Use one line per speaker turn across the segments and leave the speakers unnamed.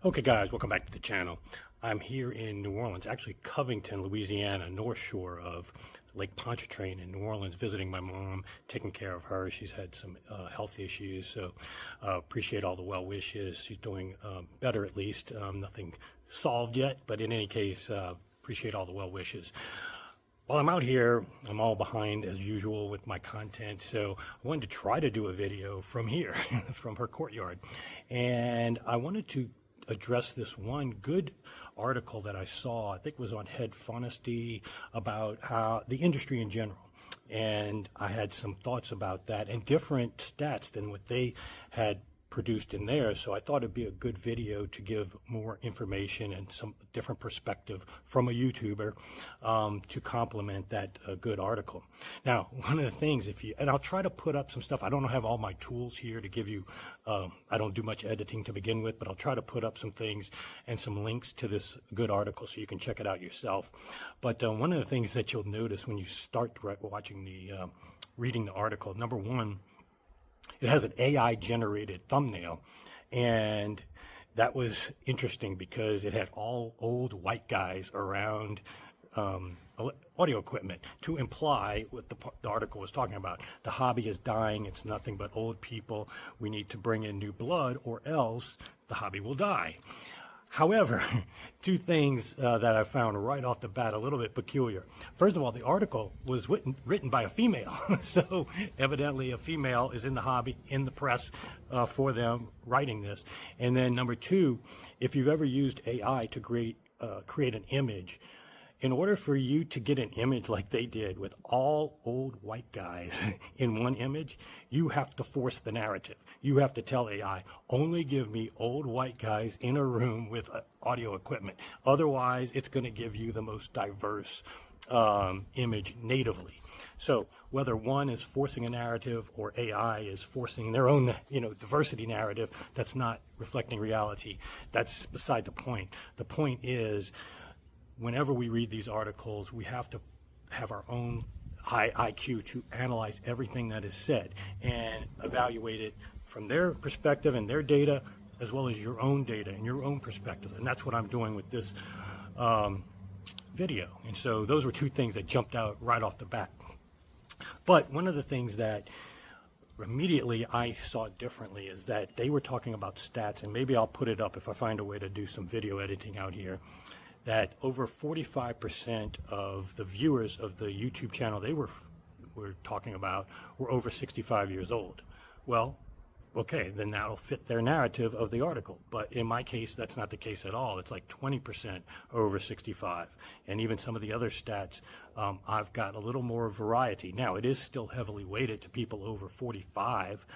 Okay guys, welcome back to the channel. I'm here in New Orleans, actually Covington, Louisiana, north shore of Lake Pontchartrain in New Orleans, visiting my mom, taking care of her. She's had some health issues, so appreciate all the well wishes. She's doing better at least. Nothing solved yet, but in any case, appreciate all the well wishes. While I'm out here, I'm all behind as usual with my content, so I wanted to try to do a video from here, from her courtyard. And I wanted to address this one good article that I saw, I think it was on Head Honesty, about how the industry in general. And I had some thoughts about that and different stats than what they had produced in there, so I thought it'd be a good video to give more information and some different perspective from a YouTuber to complement that good article. Now, one of the things, and I'll try to put up some stuff. I don't have all my tools here to give you. I don't do much editing to begin with, but I'll try to put up some things and some links to this good article so you can check it out yourself. But one of the things that you'll notice when you start watching reading the article, number one, it has an AI-generated thumbnail, and that was interesting because it had all old white guys around audio equipment to imply what the article was talking about. The hobby is dying. It's nothing but old people. We need to bring in new blood or else the hobby will die. However, two things that I found right off the bat a little bit peculiar. First of all, the article was written by a female. So evidently a female is in the hobby, in the press for them writing this. And then number two, if you've ever used AI to create an image, in order for you to get an image like they did with all old white guys in one image, you have to force the narrative. You have to tell AI, only give me old white guys in a room with audio equipment. Otherwise, it's going to give you the most diverse image natively. So whether one is forcing a narrative or AI is forcing their own, diversity narrative that's not reflecting reality, that's beside the point. The point is, whenever we read these articles, we have to have our own high IQ to analyze everything that is said and evaluate it from their perspective and their data, as well as your own data and your own perspective. And that's what I'm doing with this video. And so those were two things that jumped out right off the bat. But one of the things that immediately I saw differently is that they were talking about stats, and maybe I'll put it up if I find a way to do some video editing out here, that over 45% of the viewers of the YouTube channel they were talking about were over 65 years old. Well, okay, then that'll fit their narrative of the article. But in my case, that's not the case at all. It's like 20% are over 65. And even some of the other stats, I've got a little more variety. Now, it is still heavily weighted to people over 45.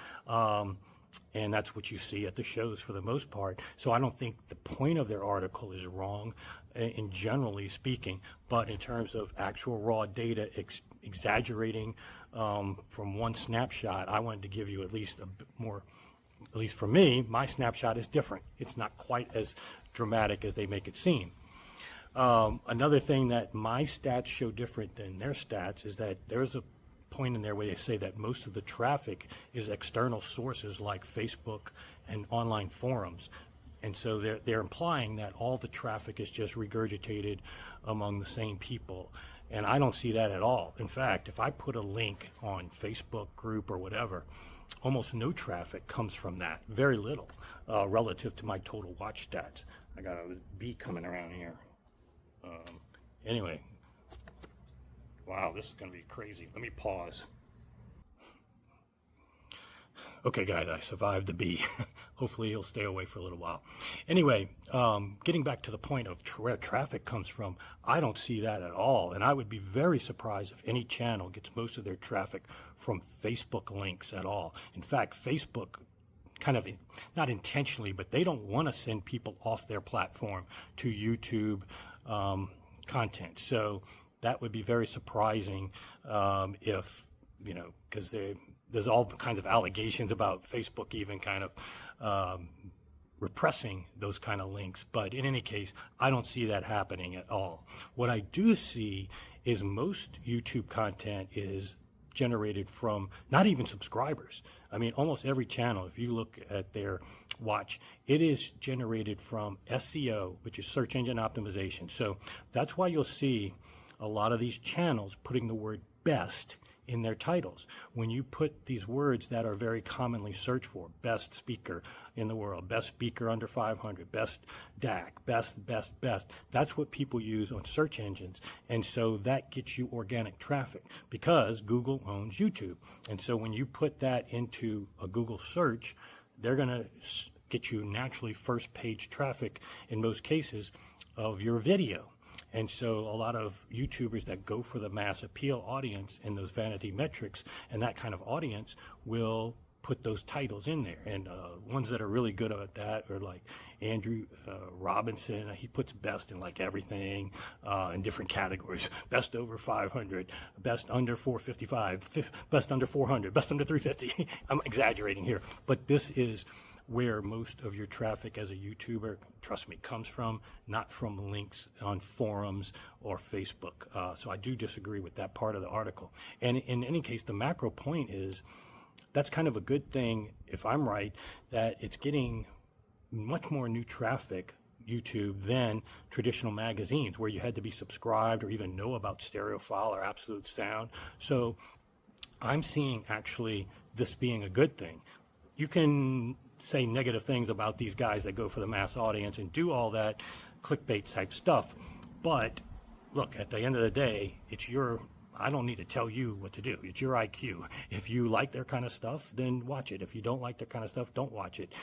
And that's what you see at the shows for the most part. So I don't think the point of their article is wrong in generally speaking, but in terms of actual raw data exaggerating from one snapshot, I wanted to give you at least a bit more, at least for me, my snapshot is different. It's not quite as dramatic as they make it seem. Another thing that my stats show different than their stats is that there's a point in there where they say that most of the traffic is external sources like Facebook and online forums. And so they're implying that all the traffic is just regurgitated among the same people. And I don't see that at all. In fact, if I put a link on Facebook group or whatever, almost no traffic comes from that, very little relative to my total watch stats. I got a bee coming around here. Anyway. Wow, this is going to be crazy. Let me pause. Okay, guys, I survived the bee. Hopefully he'll stay away for a little while. Anyway, getting back to the point of where traffic comes from, I don't see that at all. And I would be very surprised if any channel gets most of their traffic from Facebook links at all. In fact, Facebook kind of, not intentionally, but they don't want to send people off their platform to YouTube content. So that would be very surprising if, because there's all kinds of allegations about Facebook even kind of repressing those kind of links. But in any case, I don't see that happening at all. What I do see is most YouTube content is generated from not even subscribers. I mean, almost every channel, if you look at their watch, it is generated from SEO, which is search engine optimization. So that's why you'll see a lot of these channels putting the word best in their titles. When you put these words that are very commonly searched for, best speaker in the world, best speaker under 500, best DAC, best, that's what people use on search engines. And so that gets you organic traffic because Google owns YouTube. And so when you put that into a Google search, they're going to get you naturally first page traffic in most cases of your video. And so a lot of YouTubers that go for the mass appeal audience and those vanity metrics and that kind of audience will put those titles in there. And ones that are really good at that are like Andrew Robinson. He puts best in like everything in different categories. Best over 500, best under 455, best under 400, best under 350. I'm exaggerating here, but this is where most of your traffic as a YouTuber, trust me, comes from, not from links on forums or Facebook. So I do disagree with that part of the article. And in any case, the macro point is that's kind of a good thing, if I'm right, that it's getting much more new traffic, YouTube, than traditional magazines where you had to be subscribed or even know about Audiophile or Absolute Sound. So I'm seeing actually this being a good thing. You can say negative things about these guys that go for the mass audience and do all that clickbait type stuff. But look, at the end of the day, I don't need to tell you what to do. It's your IQ. If you like their kind of stuff, then watch it. If you don't like their kind of stuff, don't watch it.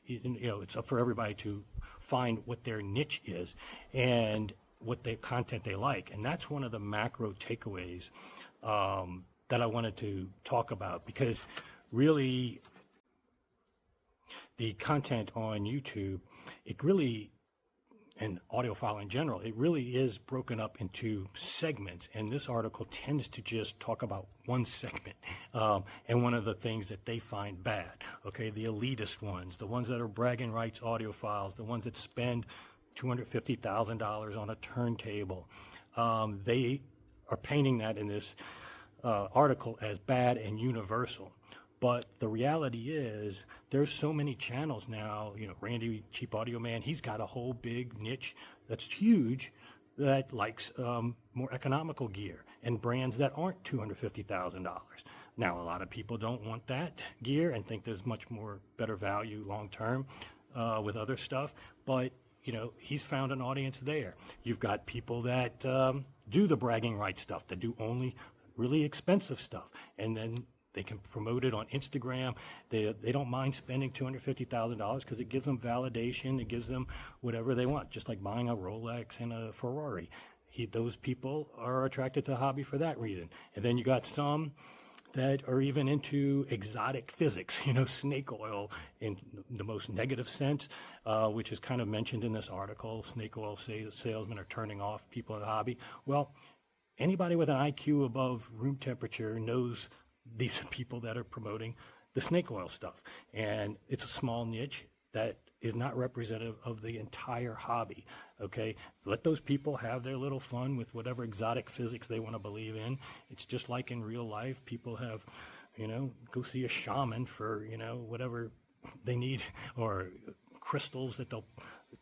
It's up for everybody to find what their niche is and what the content they like. And that's one of the macro takeaways that I wanted to talk about, because really, the content on YouTube, it really, and Audiophile in general, it really is broken up into segments. And this article tends to just talk about one segment. And one of the things that they find bad, okay, the elitist ones, the ones that are bragging rights audiophiles, the ones that spend $250,000 on a turntable, they are painting that in this article as bad and universal. But the reality is there's so many channels now, Randy, Cheap Audio Man, he's got a whole big niche that's huge that likes more economical gear and brands that aren't $250,000. Now, a lot of people don't want that gear and think there's much more better value long-term with other stuff. But, he's found an audience there. You've got people that do the bragging rights stuff, that do only really expensive stuff. And then they can promote it on Instagram. They don't mind spending $250,000 because it gives them validation. It gives them whatever they want, just like buying a Rolex and a Ferrari. Those people are attracted to the hobby for that reason. And then you got some that are even into exotic physics, snake oil in the most negative sense, which is kind of mentioned in this article. Snake oil salesmen are turning off people in the hobby. Well, anybody with an IQ above room temperature knows these people that are promoting the snake oil stuff. And it's a small niche that is not representative of the entire hobby, okay? Let those people have their little fun with whatever exotic physics they want to believe in. It's just like in real life. People have, go see a shaman for, whatever they need, or crystals that they'll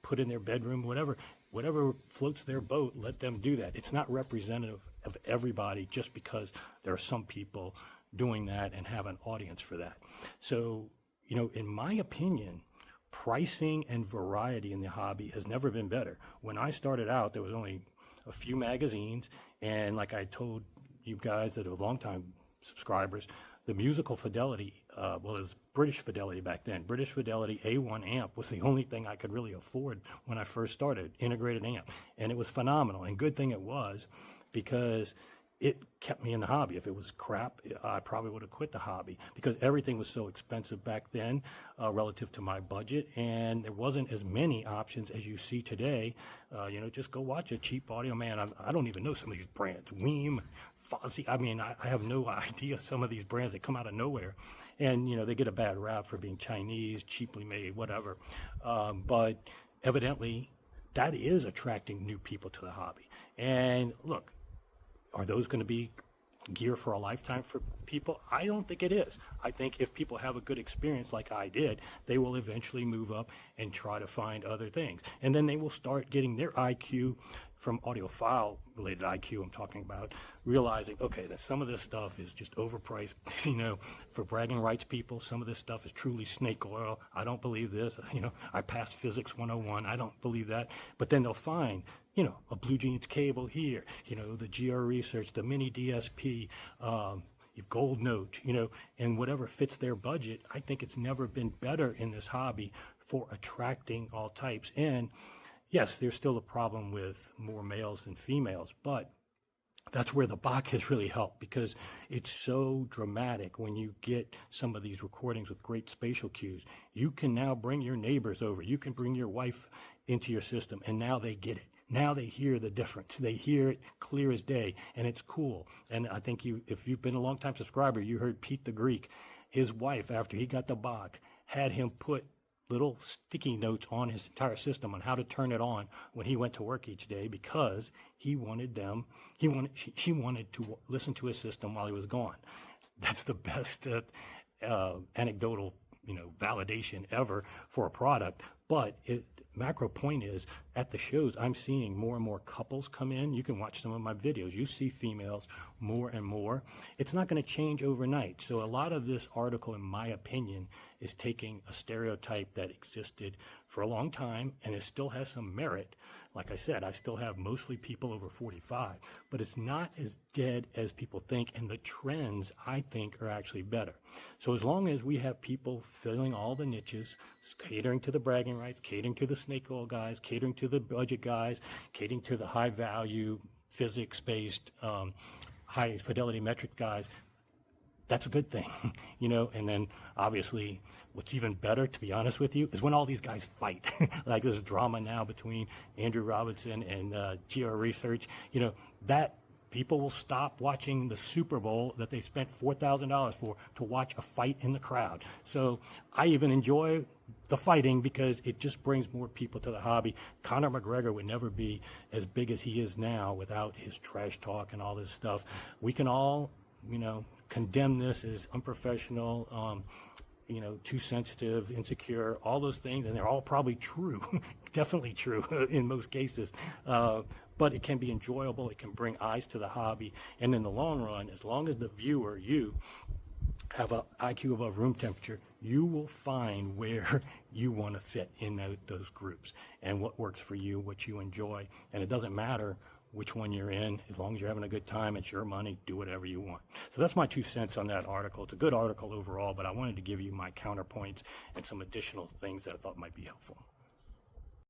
put in their bedroom, whatever floats their boat, let them do that. It's not representative of everybody just because there are some people doing that and have an audience for that. So, in my opinion, pricing and variety in the hobby has never been better. When I started out, there was only a few magazines, and like I told you guys that are longtime subscribers, the musical fidelity, it was British Fidelity back then. British Fidelity A1 amp was the only thing I could really afford when I first started, integrated amp. And it was phenomenal, and good thing it was, because it kept me in the hobby. If it was crap, I probably would have quit the hobby, because everything was so expensive back then relative to my budget, and there wasn't as many options as you see today. Just go watch a Cheap Audio Man. I don't even know some of these brands. Weem, Fozzy. I have no idea some of these brands that come out of nowhere. And, they get a bad rap for being Chinese, cheaply made, whatever. But evidently, that is attracting new people to the hobby. And look, are those going to be gear for a lifetime for people? I don't think it is. I think if people have a good experience like I did, they will eventually move up and try to find other things. And then they will start getting their IQ from audiophile related IQ I'm talking about, realizing, okay, that some of this stuff is just overpriced, for bragging rights people. Some of this stuff is truly snake oil. I don't believe this. I passed physics 101. I don't believe that. But then they'll find, a Blue Jeans cable here, the GR Research, the mini DSP, gold note, and whatever fits their budget. I think it's never been better in this hobby for attracting all types. And yes, there's still a problem with more males than females, but that's where the Bach has really helped, because it's so dramatic when you get some of these recordings with great spatial cues. You can now bring your neighbors over. You can bring your wife into your system, and now they get it. Now they hear the difference. They hear it clear as day, and it's cool. And I think if you've been a long-time subscriber, you heard Pete the Greek. His wife, after he got the Bach, had him put little sticky notes on his entire system on how to turn it on when he went to work each day, because she wanted to listen to his system while he was gone. That's the best anecdotal validation ever for a product. But macro point is, at the shows, I'm seeing more and more couples come in. You can watch some of my videos. You see females more and more. It's not going to change overnight. So a lot of this article, in my opinion, is taking a stereotype that existed for a long time, and it still has some merit. Like I said, I still have mostly people over 45, but it's not as dead as people think, and the trends, I think, are actually better. So as long as we have people filling all the niches, catering to the bragging rights, catering to the snake oil guys, catering to the budget guys, catering to the high value, physics-based, high fidelity metric guys, that's a good thing, and then obviously what's even better, to be honest with you, is when all these guys fight. Like this drama now between Andrew Robinson and GR Research, that people will stop watching the Super Bowl that they spent $4,000 for to watch a fight in the crowd. So I even enjoy the fighting because it just brings more people to the hobby. Conor McGregor would never be as big as he is now without his trash talk and all this stuff. We can all, condemn this as unprofessional, too sensitive, insecure, all those things, and they're all probably true, definitely true in most cases. But it can be enjoyable. It can bring eyes to the hobby. And in the long run, as long as the viewer, you, have an IQ above room temperature, you will find where you want to fit in those groups and what works for you, what you enjoy. And it doesn't matter which one you're in. As long as you're having a good time, it's your money, do whatever you want. So that's my 2 cents on that article. It's a good article overall, but I wanted to give you my counterpoints and some additional things that I thought might be helpful.